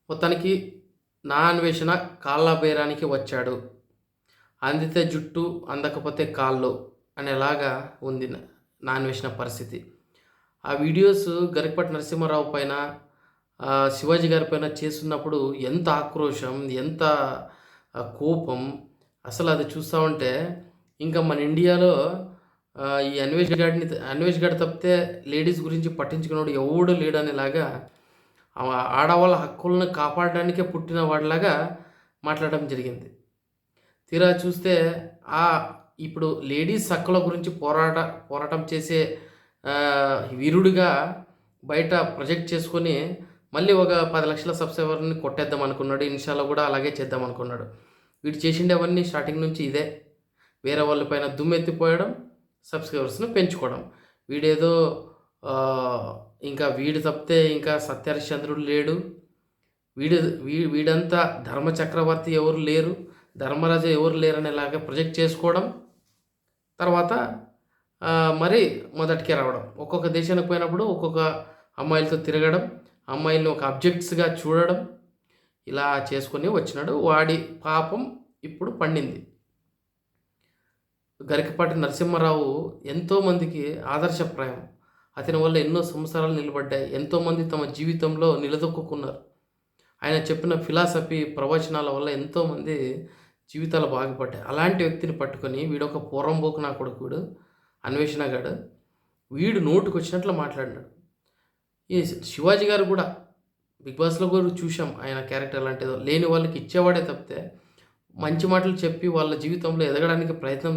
మొత్తానికి నా అన్వేషణ కాళ్ళ బేరానికి వచ్చాడు. అందితే జుట్టు, అందకపోతే కాళ్ళు అనేలాగా ఉంది నా అన్వేషణ పరిస్థితి. ఆ వీడియోస్ గరికపాటి నరసింహారావు పైన, శివాజీ గారి పైన చేస్తున్నప్పుడు ఎంత ఆక్రోశం, ఎంత కోపం. అసలు అది చూస్తూ ఉంటే ఇంకా మన ఇండియాలో ఈ అన్వేష్ గాడు తప్పితే లేడీస్ గురించి పట్టించుకున్నాడు ఎవడు లేడనేలాగా, ఆడవాళ్ళ హక్కులను కాపాడడానికే పుట్టిన వాడిలాగా మాట్లాడడం జరిగింది. తీరా చూస్తే ఇప్పుడు లేడీస్ హక్కుల గురించి పోరాటం చేసే వీరుడిగా బయట ప్రొజెక్ట్ చేసుకొని మళ్ళీ ఒక 10 లక్షల సబ్స్క్రైబర్ని కొట్టేద్దాం అనుకున్నాడు. ఇన్షాల్లో కూడా అలాగే చేద్దాం అనుకున్నాడు. వీడు చేసిండేవన్నీ స్టార్టింగ్ నుంచి ఇదే. వేరే వాళ్ళ పైన దుమ్మెత్తిపోయడం, సబ్స్క్రైబర్స్ని పెంచుకోవడం. వీడేదో ఇంకా వీడు తప్పితే ఇంకా సత్యహరిశ్చంద్రుడు లేడు, వీడంతా ధర్మచక్రవర్తి ఎవరు లేరు, ధర్మరాజు ఎవరు లేరు అనేలాగా ప్రొజెక్ట్ చేసుకోవడం. తర్వాత మరి మొదటికే రావడం, ఒక్కొక్క దేశానికి పోయినప్పుడు ఒక్కొక్క అమ్మాయిలతో తిరగడం, అమ్మాయిల్ని ఒక అబ్జెక్ట్స్గా చూడడం, ఇలా చేసుకొని వచ్చినాడు. వాడి పాపం ఇప్పుడు పండింది. గరికపాటి నరసింహారావు ఎంతోమందికి ఆదర్శప్రాయం. అతని వల్ల ఎన్నో సంవత్సరాలు నిలబడ్డాయి. ఎంతోమంది తమ జీవితంలో నిలదొక్కున్నారు. ఆయన చెప్పిన ఫిలాసఫీ, ప్రవచనాల వల్ల ఎంతోమంది జీవితాలు బాగుపడ్డాయి. అలాంటి వ్యక్తిని పట్టుకొని వీడొక పోరంబోకు నా కొడుకుడు అన్వేషణగాడు, వీడు నోటుకు వచ్చినట్లు మాట్లాడినాడు. ఈ శివాజీ గారు కూడా బిగ్ బాస్లో కూడా చూసాం. ఆయన క్యారెక్టర్ అలాంటిదో, లేని వాళ్ళకి ఇచ్చేవాడే తప్పితే మంచి మాటలు చెప్పి వాళ్ళ జీవితంలో ఎదగడానికి ప్రయత్నం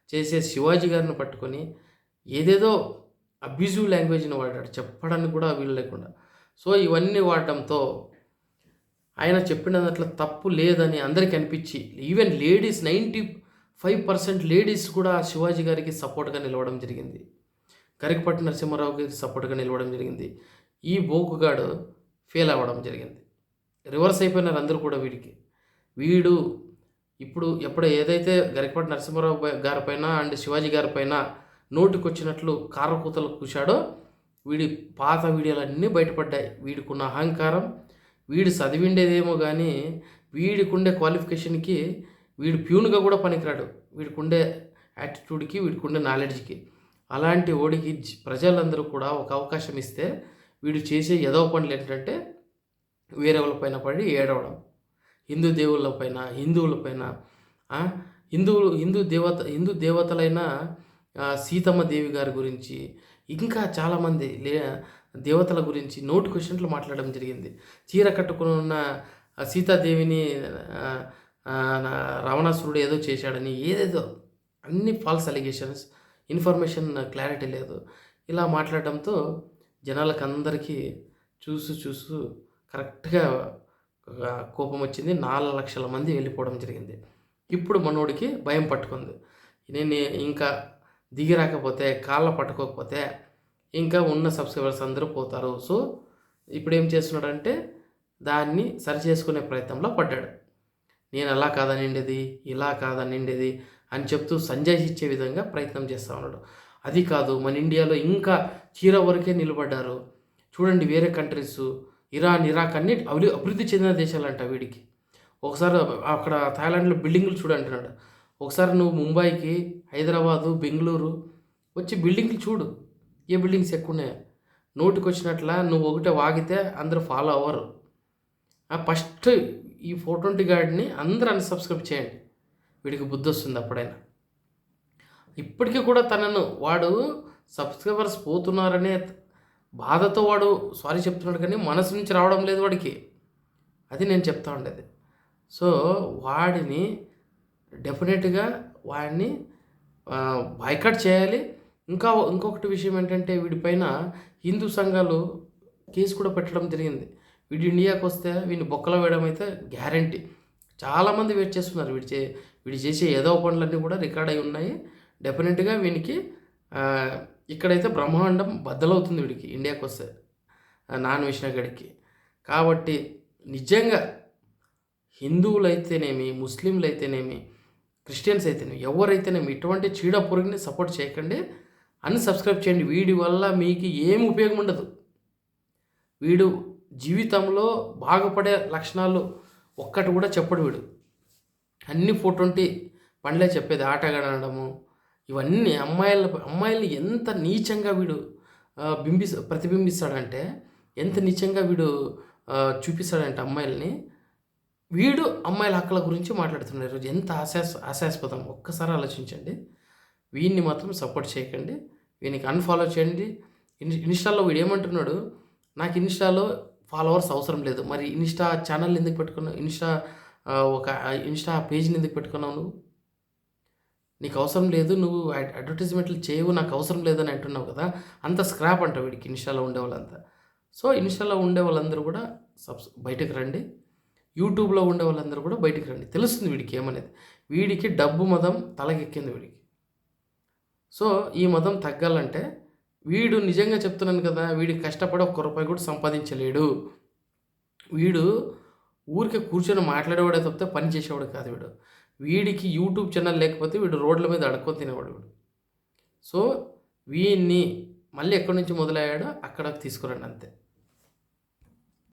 చేసే శివాజీ గారిని పట్టుకొని ఏదేదో అబ్యూజివ్ లాంగ్వేజ్ని వాడాడు, చెప్పడానికి కూడా వీలు లేకుండా. సో ఇవన్నీ వాడటంతో ఆయన చెప్పిన దాంట్లో తప్పు లేదని అందరికీ అనిపించి, ఈవెన్ లేడీస్ 95% లేడీస్ కూడా శివాజీ గారికి సపోర్ట్గా నిలవడం జరిగింది. గరికపాటి నరసింహారావు గారికి సపోర్ట్గా నిలవడం జరిగింది. ఈ బోకుగాడు ఫెయిల్ అవ్వడం జరిగింది. రివర్స్ అయిపోయినారు అందరూ కూడా వీడు ఇప్పుడు ఏదైతే గరికపాటి నరసింహారావు గారి పైన అండ్ శివాజీ గారి పైన నోటికొచ్చినట్లు కారకూతలు కూశాడో, వీడి పాత వీడియోలన్నీ బయటపడ్డాయి. వీడికున్న అహంకారం, వీడు చదివిండేదేమో కానీ వీడికుండే క్వాలిఫికేషన్కి వీడు ప్యూన్గా కూడా పనికిరాడు. వీడికుండే యాటిట్యూడ్కి, వీడికుండే నాలెడ్జ్కి. అలాంటి ఓడికి ప్రజలందరూ కూడా ఒక అవకాశం ఇస్తే వీడు చేసే ఎదవ పనులు ఏంటంటే వేరే వాళ్ళ పైన పడి ఏడవడం, హిందూ దేవుళ్ళపైన, హిందువులపైన, హిందూ దేవతలైన సీతమ్మ దేవి గారి గురించి, ఇంకా చాలామంది దేవతల గురించి నోటి క్వశ్చన్లు మాట్లాడడం జరిగింది. చీర కట్టుకుని ఉన్న సీతాదేవిని రావణాసురుడు ఏదో చేశాడని, ఏదేదో అన్ని ఫాల్స్ అలిగేషన్స్, ఇన్ఫర్మేషన్ క్లారిటీ లేదు. ఇలా మాట్లాడడంతో జనాలకు అందరికీ చూసు కరెక్ట్గా కోపం వచ్చింది. 4 లక్షల మంది వెళ్ళిపోవడం జరిగింది. ఇప్పుడు మనోడికి భయం పట్టుకుంది. నేను ఇంకా దిగి రాకపోతే, కాళ్ళ పట్టుకోకపోతే ఇంకా ఉన్న సబ్స్క్రైబర్స్ అందరూ పోతారు. సో ఇప్పుడు ఏం చేస్తున్నాడంటే దాన్ని సరి చేసుకునే ప్రయత్నంలో పడ్డాడు. నేను అలా కాదనిండేది, ఇలా కాదనిండేది అని చెప్తూ సంజయ్ ఇచ్చే విధంగా ప్రయత్నం చేస్తూ ఉన్నాడు. అది కాదు, మన ఇండియాలో ఇంకా చీర వరకే నిలబడ్డారు. చూడండి వేరే కంట్రీస్, ఇరాన్, ఇరాక్ అన్ని అభివృద్ధి చెందిన దేశాలంట వీడికి. ఒకసారి అక్కడ థాయిలాండ్లో బిల్డింగులు చూడంటున్నాడు. ఒకసారి నువ్వు ముంబైకి, హైదరాబాదు, బెంగళూరు వచ్చి బిల్డింగ్లు చూడు, ఏ బిల్డింగ్స్ ఎక్కువ ఉన్నాయి. నోటికి వచ్చినట్లా నువ్వు ఒకటే వాగితే అందరూ ఫాలో అవ్వరు. ఫస్ట్ ఈ 420 గాడిని అందరూ అన్సబ్స్క్రైబ్ చేయండి, వీడికి బుద్ధి వస్తుంది అప్పుడైనా. ఇప్పటికీ కూడా వాడు సబ్స్క్రైబర్స్ పోతున్నారనే బాధతో వాడు సారీ చెప్తున్నాడు, కానీ మనసు నుంచి రావడం లేదు వాడికి. అది నేను చెప్తా ఉండేది. సో వాడిని డెఫినెట్గా వాడిని బాయ్కాట్ చేయాలి. ఇంకొకటి విషయం ఏంటంటే వీడిపైన హిందూ సంఘాలు కేసు కూడా పెట్టడం జరిగింది. వీడు ఇండియాకి వస్తే వీడిని బొక్కలో వేయడం అయితే గ్యారంటీ. చాలామంది వెయిట్ చేస్తున్నారు. వీడు చేసే ఏదో పనులన్నీ కూడా రికార్డ్ అయి ఉన్నాయి. డెఫినెట్గా వీనికి ఇక్కడైతే బ్రహ్మాండం బద్దలవుతుంది వీడికి ఇండియాకి వస్తే, నాన్ విష్ణుగడికి. కాబట్టి నిజంగా హిందువులైతేనేమి, ముస్లింలు అయితేనేమి, క్రిస్టియన్స్ అయితేనేమి, ఎవరైతేనేమి ఇటువంటి చీడ పురుగుని సపోర్ట్ చేయకండి, అన్సబ్స్క్రైబ్ చేయండి. వీడి వల్ల మీకు ఏం ఉపయోగం ఉండదు. వీడు జీవితంలో బాగుపడే లక్షణాలు ఒక్కటి కూడా చెప్పడు వీడు. అన్ని 420 పనులే చెప్పేది. ఆటగాడనడము ఇవన్నీ అమ్మాయిల్ని ఎంత నీచంగా వీడు ప్రతిబింబిస్తాడంటే, ఎంత నీచంగా వీడు చూపిస్తాడంటే అమ్మాయిల్ని. వీడు అమ్మాయిల హక్కుల గురించి మాట్లాడుతున్నాడు ఈరోజు. ఎంత హాస్యాస్పదం ఒక్కసారి ఆలోచించండి. వీడిని మాత్రం సపోర్ట్ చేయకండి. వీనికి అన్ఫాలో చేయండి. ఇన్‌స్టాలో వీడు ఏమంటున్నాడు, నాకు ఇన్‌స్టాలో ఫాలోవర్స్ అవసరం లేదు. మరి ఇన్‌స్టా ఛానల్ ఎందుకు పెట్టుకున్నావు? ఒక ఇన్‌స్టా పేజ్‌ని ఎందుకు పెట్టుకున్నావు నువ్వు? నీకు అవసరం లేదు, నువ్వు అడ్వర్టైజ్మెంట్లు చేయవు, నాకు అవసరం లేదని అంటున్నావు కదా. అంత స్క్రాప్ అంట వీడికి ఇన్‌స్టాలో ఉండేవాళ్ళంతా. సో ఇన్‌స్టాలో ఉండే వాళ్ళందరూ కూడా బయటకు రండి. యూట్యూబ్లో ఉండే వాళ్ళందరూ కూడా బయటికి రండి. తెలుస్తుంది వీడికి ఏమనేది. వీడికి డబ్బు మదం తలకెక్కింది వీడికి. సో ఈ మదం తగ్గాలంటే వీడు నిజంగా చెప్తున్నాను కదా, వీడికి కష్టపడి ఒక్క రూపాయి కూడా సంపాదించలేడు. వీడు ఊరికే కూర్చొని మాట్లాడేవాడే తప్పితే పని చేసేవాడు కాదు వీడు. వీడికి యూట్యూబ్ ఛానల్ లేకపోతే వీడు రోడ్ల మీద అడుక్కొని తినేవాడు వీడు. సో వీడిని మళ్ళీ ఎక్కడి నుంచి మొదలయ్యాడో అక్కడికి తీసుకురండి అంతే.